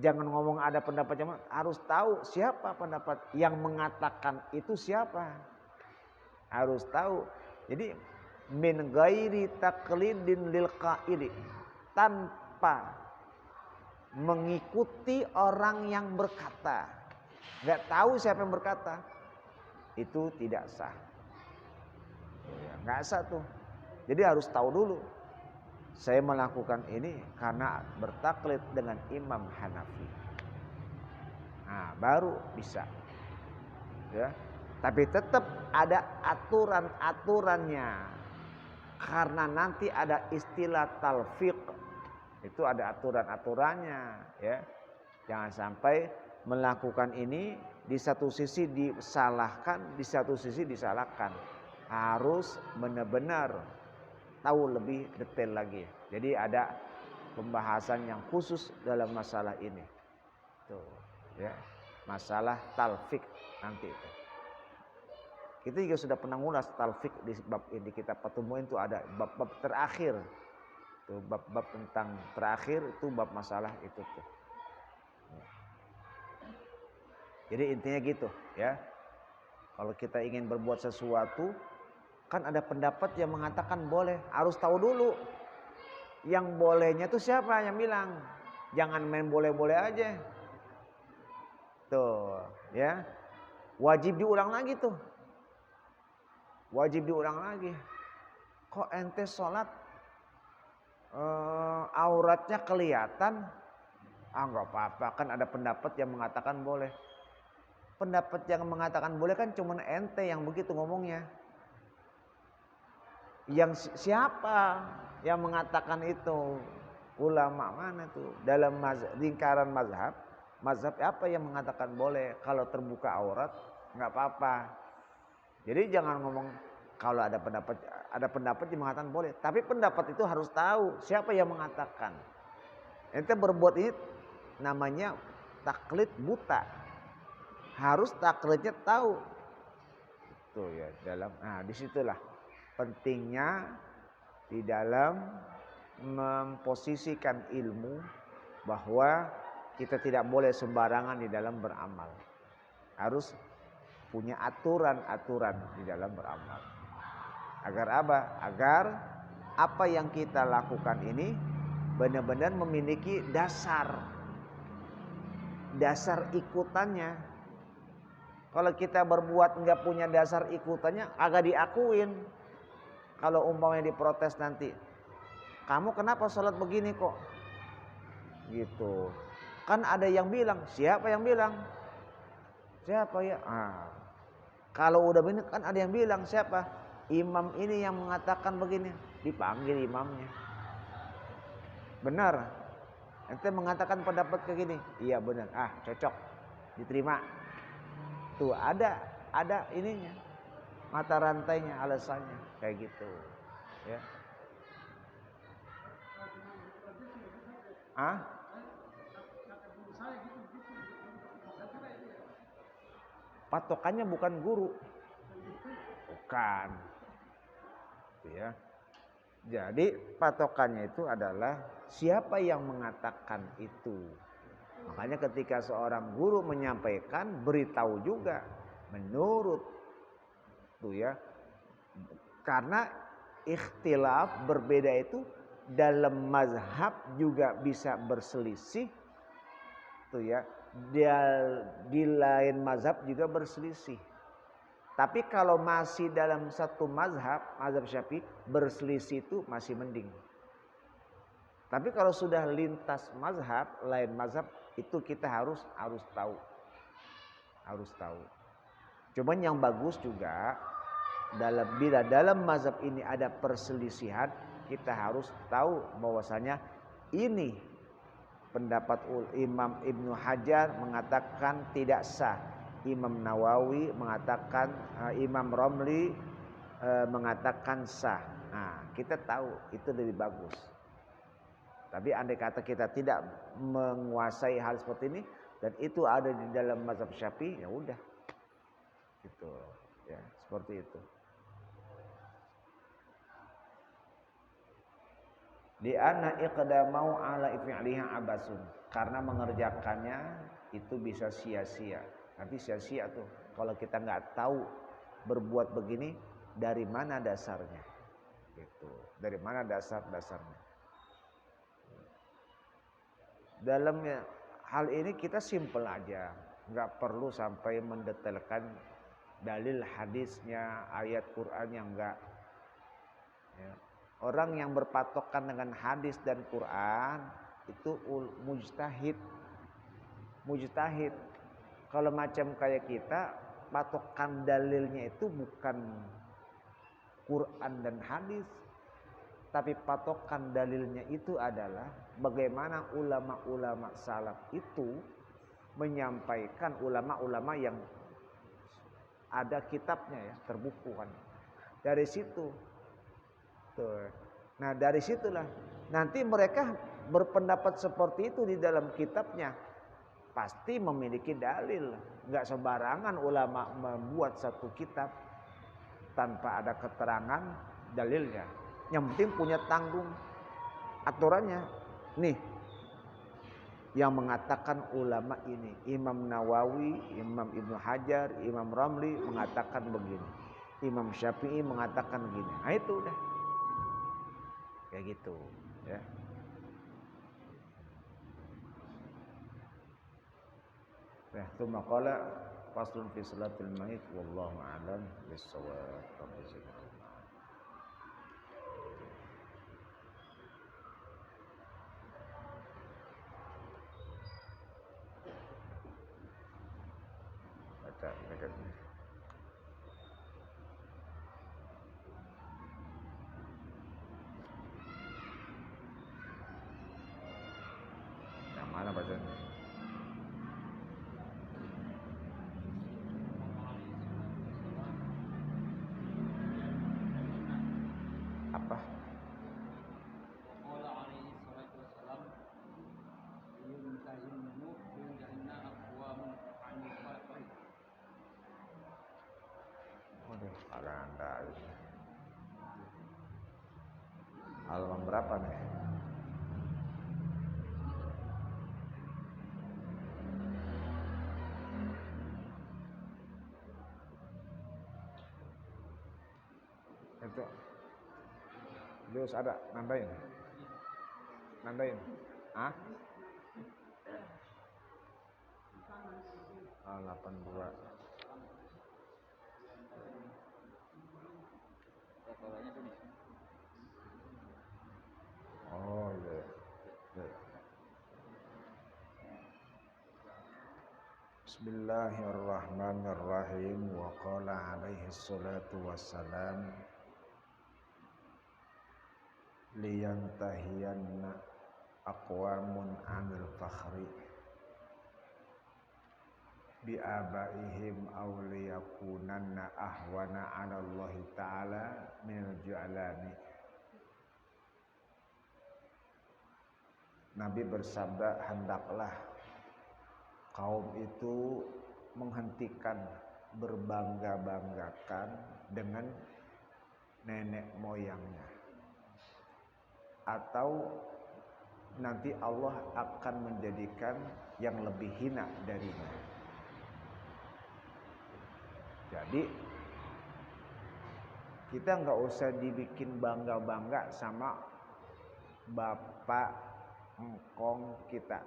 Jangan ngomong ada pendapat yang harus tahu siapa pendapat yang mengatakan itu siapa. Harus tahu. Jadi min ghairi taqlidin lil qaili, tanpa mengikuti orang yang berkata, nggak tahu siapa yang berkata, itu tidak sah. Nggak sah tuh. Jadi harus tahu dulu. Saya melakukan ini karena bertaklid dengan Imam Hanafi. Nah, baru bisa. Ya. Tapi tetap ada aturan-aturannya. Karena nanti ada istilah talfiq. Itu ada aturan-aturannya, ya. Jangan sampai melakukan ini di satu sisi disalahkan, di satu sisi disalahkan. Harus benar-benar tahu lebih detail lagi. Jadi ada pembahasan yang khusus dalam masalah ini. Tuh, ya. Masalah talfiq nanti itu. Kita juga sudah pernah ngulas talfiq di bab ini, kitab Fathul Mu'in itu ada bab-bab terakhir. Tuh, bab-bab tentang terakhir itu bab masalah itu tuh. Jadi intinya gitu, ya. Kalau kita ingin berbuat sesuatu, kan ada pendapat yang mengatakan boleh, harus tahu dulu. Yang bolehnya tuh siapa yang bilang? Jangan main boleh-boleh aja. Tuh, ya. Wajib diulang lagi tuh. Wajib diulang lagi. Kok ente sholat auratnya kelihatan? Nggak apa-apa, kan ada pendapat yang mengatakan boleh. Pendapat yang mengatakan boleh kan cuma ente yang begitu ngomongnya. Yang siapa yang mengatakan itu? Ulama mana tuh? Dalam lingkaran mazhab apa yang mengatakan boleh? Kalau terbuka aurat nggak apa-apa. Jadi jangan ngomong kalau ada pendapat yang mengatakan boleh. Tapi pendapat itu harus tahu siapa yang mengatakan. Ente berbuat ini namanya taklid buta. Harus taklidnya tahu. Tuh ya dalam. Nah disitulah pentingnya di dalam memposisikan ilmu bahwa kita tidak boleh sembarangan di dalam beramal. Harus punya aturan-aturan di dalam beramal. Agar apa? Agar apa yang kita lakukan ini benar-benar memiliki dasar ikutannya. Kalau kita berbuat nggak punya dasar ikutannya, agak diakuin. Kalau umpamanya diprotes nanti, kamu kenapa sholat begini kok? Gitu. Kan ada yang bilang, siapa yang bilang? Siapa ya? Kalau udah begini kan ada yang bilang, siapa? Imam ini yang mengatakan begini. Dipanggil imamnya. Benar. Ente mengatakan pendapat kayak gini. Iya benar. Cocok. Diterima. Tuh ada ininya. Mata rantainya, alasannya kayak gitu. Ya. patokannya bukan guru. Bukan. Ya. Jadi patokannya itu adalah siapa yang mengatakan itu. Makanya ketika seorang guru menyampaikan, beritahu juga menurut tuh ya. Karena ikhtilaf berbeda itu dalam mazhab juga bisa berselisih tuh ya. Di lain mazhab juga berselisih. Tapi kalau masih dalam satu mazhab Syafi'i, berselisih itu masih mending. Tapi kalau sudah lintas mazhab, lain mazhab, itu kita harus tahu. Harus tahu. Cuman yang bagus juga, bila dalam mazhab ini ada perselisihan, kita harus tahu bahwasanya ini pendapat Imam Ibnu Hajar mengatakan tidak sah. Imam Nawawi mengatakan, Imam Romli mengatakan sah. Nah, kita tahu itu lebih bagus. Tapi andai kata kita tidak menguasai hal seperti ini dan itu ada di dalam mazhab Syafi'i, ya udah. Gitu. Ya, seperti itu. Di anna iqdamau ala if'aliha abasun. Karena mengerjakannya itu bisa sia-sia. Nanti sia-sia tuh kalau kita nggak tahu berbuat begini dari mana dasarnya, gitu. Dari mana dasarnya? Dalam hal ini kita simpel aja, nggak perlu sampai mendetailkan dalil hadisnya, ayat Qur'annya enggak. Ya. Orang yang berpatokan dengan hadis dan Qur'an itu mujtahid. Kalau macam kayak kita, patokan dalilnya itu bukan Quran dan hadis, tapi patokan dalilnya itu adalah bagaimana ulama-ulama salaf itu menyampaikan, ulama-ulama yang ada kitabnya ya, terbuku kan. Dari situ. Tuh. Nah, dari situlah nanti mereka berpendapat seperti itu di dalam kitabnya. Pasti memiliki dalil. Enggak sembarangan ulama membuat satu kitab tanpa ada keterangan dalilnya. Yang penting punya tanggung aturannya. Nih, yang mengatakan ulama ini, Imam Nawawi, Imam Ibnu Hajar, Imam Ramli mengatakan begini, Imam Syafi'i mengatakan begini. Nah itu udah kayak gitu ya. Ya, tsumma qala faslun fi salatil mayit wallahu a'lam bis-shawab. Baca dekat. Yang mana bacanya? Apa? Waduh, Anda halaman berapa nih? Itu Deus ada nandain. Ah? 82. Oh iya. Bismillahirrahmanirrahim. Wa qala alaihi salatu wassalam liyantahiyanna aqwamun anil fakhri bi abaihim aw liyakunanna ahwana 'ala Allah ta'ala minal ju'alani. Nabi bersabda, hendaklah kaum itu menghentikan berbangga-banggakan dengan nenek moyangnya, atau nanti Allah akan menjadikan yang lebih hina darinya. Jadi kita nggak usah dibikin bangga-bangga sama bapak engkong kita.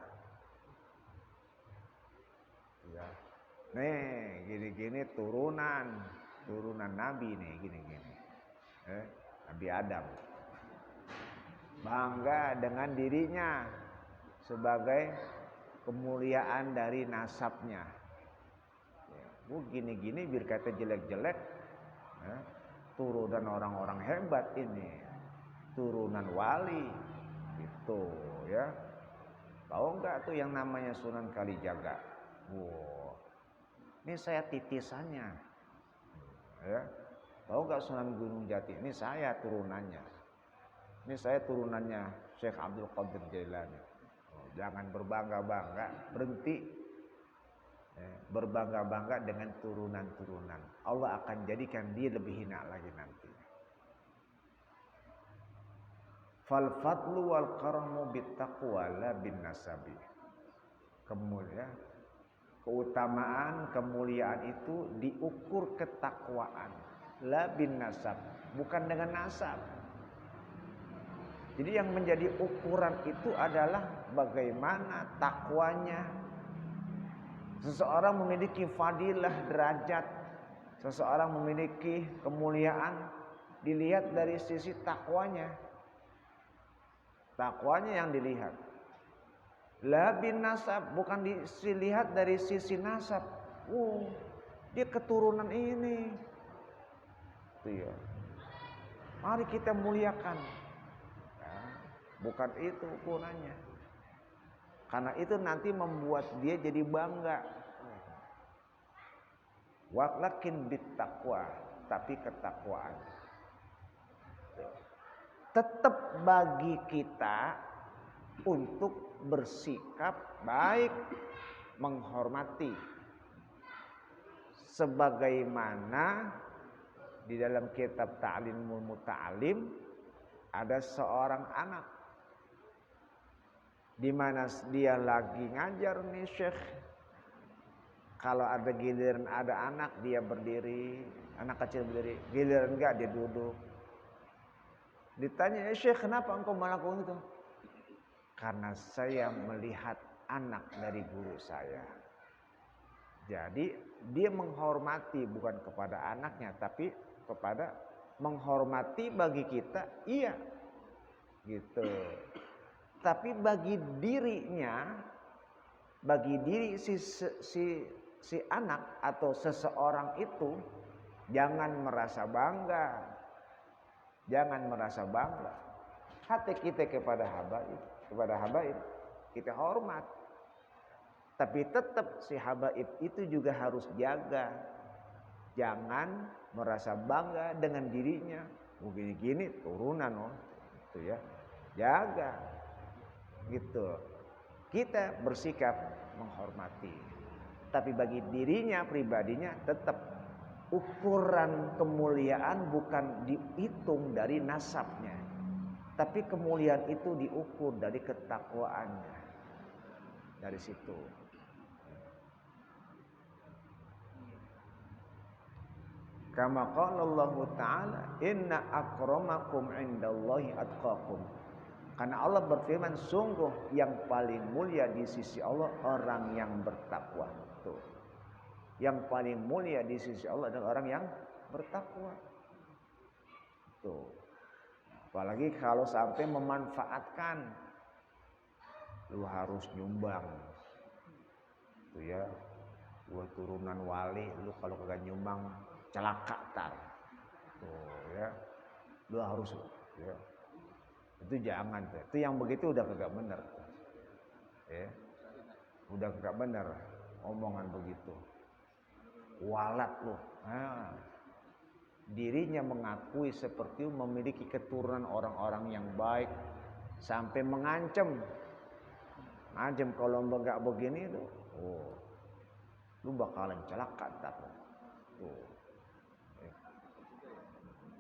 Ya. Nih gini-gini turunan Nabi nih gini-gini. Nabi Adam. Bangga dengan dirinya sebagai kemuliaan dari nasabnya. Gini-gini biar kata jelek-jelek, turunan orang-orang hebat ini, turunan wali, itu ya. Tahu nggak tuh yang namanya Sunan Kalijaga? Wow, ini saya titisannya, ya. Tahu nggak Sunan Gunung Jati? Ini saya turunannya. Ini saya turunannya Syekh Abdul Qadir Jailani. Jangan berbangga-bangga, berhenti berbangga-bangga dengan turunan-turunan. Allah akan jadikan dia lebih hina lagi nanti. Fal fadlu wal karamu bittaqwa la bin nasabi. Kemuliaan, keutamaan, kemuliaan itu diukur ketakwaan, la bin nasab, bukan dengan nasab. Jadi yang menjadi ukuran itu adalah bagaimana takwanya. Seseorang memiliki fadilah derajat, seseorang memiliki kemuliaan dilihat dari sisi takwanya. Takwanya yang dilihat. La bin nasab, bukan dilihat dari sisi nasab. Dia keturunan ini. Itu ya. Mari kita muliakan. Bukan itu ukurannya. Karena itu nanti membuat dia jadi bangga. Walakin bittaqwa, tapi ketakwaan. Tetap bagi kita untuk bersikap baik, menghormati. Sebagaimana di dalam kitab Ta'limul Muta'alim ada seorang anak, di mana dia lagi ngajar nih Syekh. Kalau ada giliran ada anak dia berdiri, anak kecil berdiri, giliran enggak dia duduk. Ditanya, Syekh kenapa engkau melakukan itu? Karena saya melihat anak dari guru saya. Jadi dia menghormati bukan kepada anaknya, tapi kepada menghormati bagi kita, iya gitu. Tapi bagi dirinya, bagi diri si anak atau seseorang itu, jangan merasa bangga. Jangan merasa bangga. Hati kita kepada habaib, kita hormat. Tapi tetap si habaib itu juga harus jaga. Jangan merasa bangga dengan dirinya. Begini-gini turunan itu ya. Jaga. Gitu. Kita bersikap menghormati. Tapi bagi dirinya pribadinya tetap ukuran kemuliaan bukan dihitung dari nasabnya. Tapi kemuliaan itu diukur dari ketakwaannya. Dari situ. Kama qala Allah Ta'ala, inna akramakum indallahi atqakum. Karena Allah berfirman, sungguh yang paling mulia di sisi Allah orang yang bertakwa. Tuh. Yang paling mulia di sisi Allah adalah orang yang bertakwa. Tuh. Apalagi kalau sampai memanfaatkan, lu harus nyumbang. Tuh ya, gua turunan wali, lu kalau kagak nyumbang celaka tar. Tuh ya, lu harus ya. Itu jangan tuh. Itu yang begitu udah kagak benar. Ya. Udah kagak benar omongan begitu. Walat lu. Dirinya mengakui seperti memiliki keturunan orang-orang yang baik sampai mengancam. Kalau enggak begini tuh, lu bakalan celaka tar. Tuh.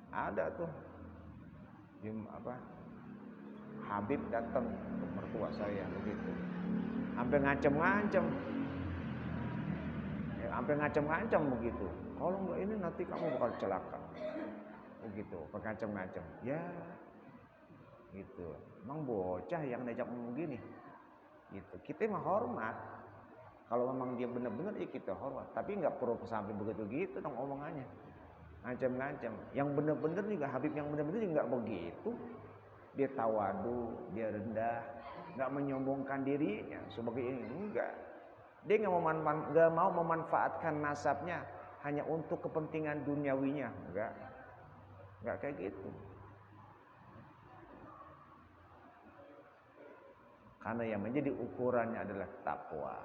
Ada tuh Habib datang ke mertua saya begitu, sampai ngancem-ngancem, begitu. Kalau nggak ini nanti kamu bakal celaka, begitu, ngancem-ngancem. Ya, gitu. Emang bocah yang diajak ngomong gini, gitu. Kita mah hormat. Kalau memang dia benar-benar ya kita hormat, tapi nggak perlu sampai begitu-gitu dong omongannya. Ngancem-ngancem. Yang benar-benar juga Habib yang benar-benar juga nggak begitu. Dia tawadu, dia rendah, nggak menyombongkan dirinya sebagai ini, enggak. Dia nggak mau memanfaatkan nasabnya hanya untuk kepentingan duniawinya, enggak kayak gitu. Karena yang menjadi ukurannya adalah takwa.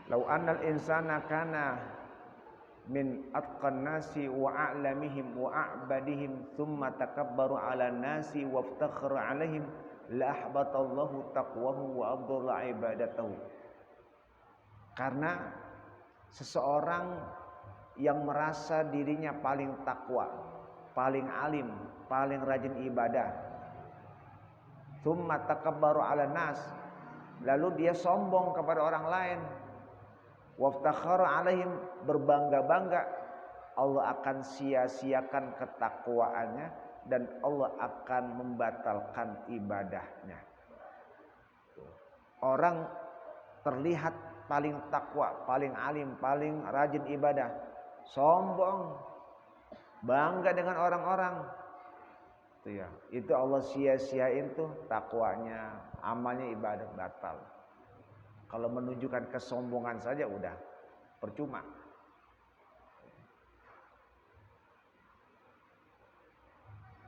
Lau annal insana kana min atqan nasi wa a'lamihim wa a'badihim thumma takabbaru 'ala nasi wa iftakhara 'alaihim la ahbatallahu taqwahu wa abdalla ibadatahu. Karena seseorang yang merasa dirinya paling takwa, paling alim, paling rajin ibadah, thumma takabbaru 'ala nas, lalu dia sombong kepada orang lain, waftakhara alaihim, berbangga-bangga, Allah akan sia-siakan ketakwaannya dan Allah akan membatalkan ibadahnya. Orang terlihat paling takwa, paling alim, paling rajin ibadah, sombong, bangga dengan orang-orang, itu Allah sia-siain tuh takwanya, amalnya, ibadah batal. Kalau menunjukkan kesombongan saja udah percuma.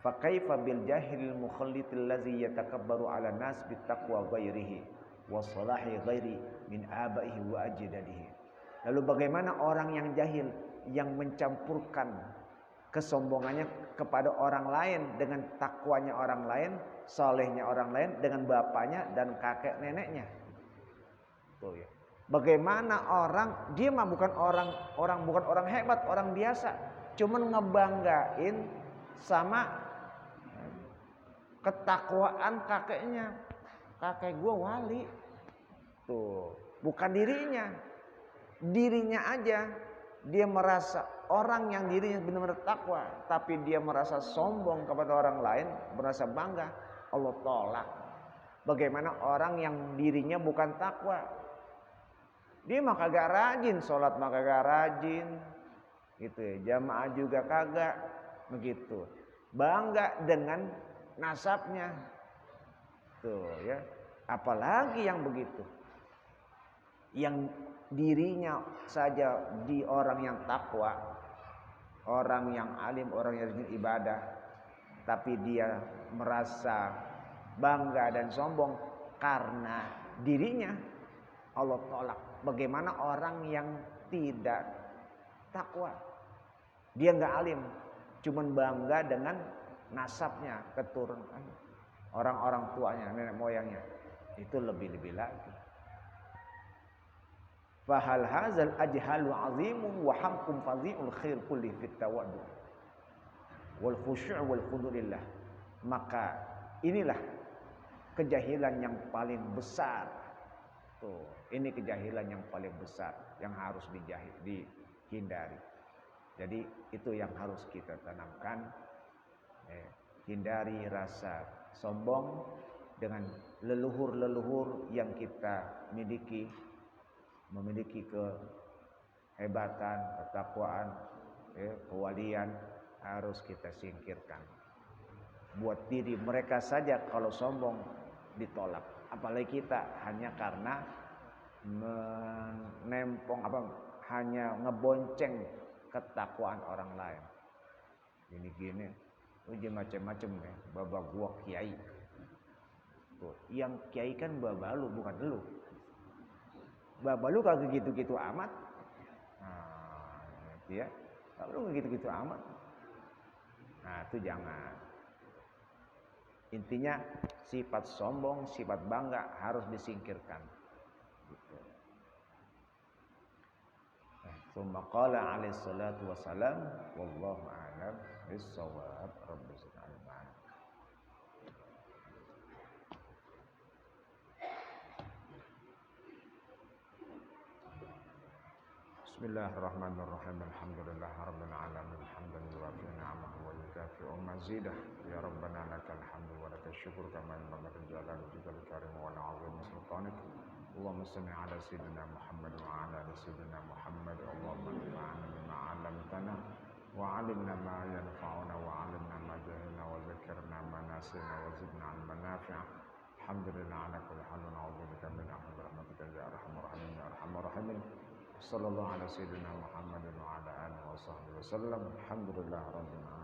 Fa kaifa bil jahilil mukhallitil ladzi yatakabbaru 'ala nas bittaqwa ghairihi wa salahi ghairi min abaihi wa ajdadihi. Lalu bagaimana orang yang jahil yang mencampurkan kesombongannya kepada orang lain dengan takwanya orang lain, salehnya orang lain dengan bapaknya dan kakek neneknya? Tuh ya. Bagaimana orang, dia mah bukan orang hebat, orang biasa, cuman ngebanggain sama ketakwaan kakeknya. Kakek gua wali. Tuh, bukan dirinya aja dia merasa orang yang dirinya benar-benar takwa, tapi dia merasa sombong kepada orang lain, merasa bangga, Allah tolak. Bagaimana orang yang dirinya bukan takwa, dia mah kagak rajin, sholat mah kagak rajin, gitu ya, jamaah juga kagak, begitu. Bangga dengan nasabnya, tuh ya. Apalagi yang begitu, yang dirinya saja di orang yang takwa, orang yang alim, orang yang rajin ibadah, tapi dia merasa bangga dan sombong karena dirinya, Allah tolak. Bagaimana orang yang tidak takwa, dia nggak alim, cuman bangga dengan nasabnya, keturunan, orang-orang tuanya, nenek moyangnya, itu lebih-lebih lagi. Fahal hazal ajhalu azimun wa hamkum fadhi'ul khair kulli fit tawaddu wal khusyu' wal khudulillah. Maka inilah kejahilan yang paling besar. Tuh, ini kejahilan yang paling besar yang harus dihindari. Jadi itu yang harus kita tanamkan. Hindari rasa sombong dengan leluhur-leluhur yang kita memiliki kehebatan, ketakwaan, kewalian, harus kita singkirkan. Buat diri mereka saja kalau sombong ditolak, apalagi kita hanya karena hanya ngebonceng ketakwaan orang lain. Gini-gini, uji macam-macam ya, baba gua kiai. Tuh, yang kiai kan baba lu, bukan lu. Baba lu kagak gitu-gitu amat. Nah, ya. Baba lu gitu-gitu amat. Nah, itu jangan. Intinya sifat sombong, sifat bangga harus disingkirkan. Gitu. Tsumma qala alaihi salatu wassalam, wallahu a'lam bis-shawab. Rabbis alamin. Bismillahirrahmanirrahim. Alhamdulillahirabbil alamin. Hamdan yuwafi ni'amahu wa yukafi'u mazidah. Ya Rabbana lakal hamdu wa lakal syukur kama yanbaghi li jalali wajhikal karim wa li'azimi sultanik. Allahumma shalli ala sayyidina Muhammad wa ala ali sayyidina Muhammad. Allahumma anfa'na bima 'allamtana wa 'allimna ma yanfa'una wa 'allimna ma jahilna wa dzakirna ma nasina wa zidna 'ilman nafi'a. Alhamdulillah ala kulli hal wa na'udzu bika min ahli rahmatika ya arhamar rahimin ya arhamar rahimin. Sallallahu ala sayyidina Muhammadin wa ala alihi wa sahbihi wasallam. Alhamdulillah rabbil alamin.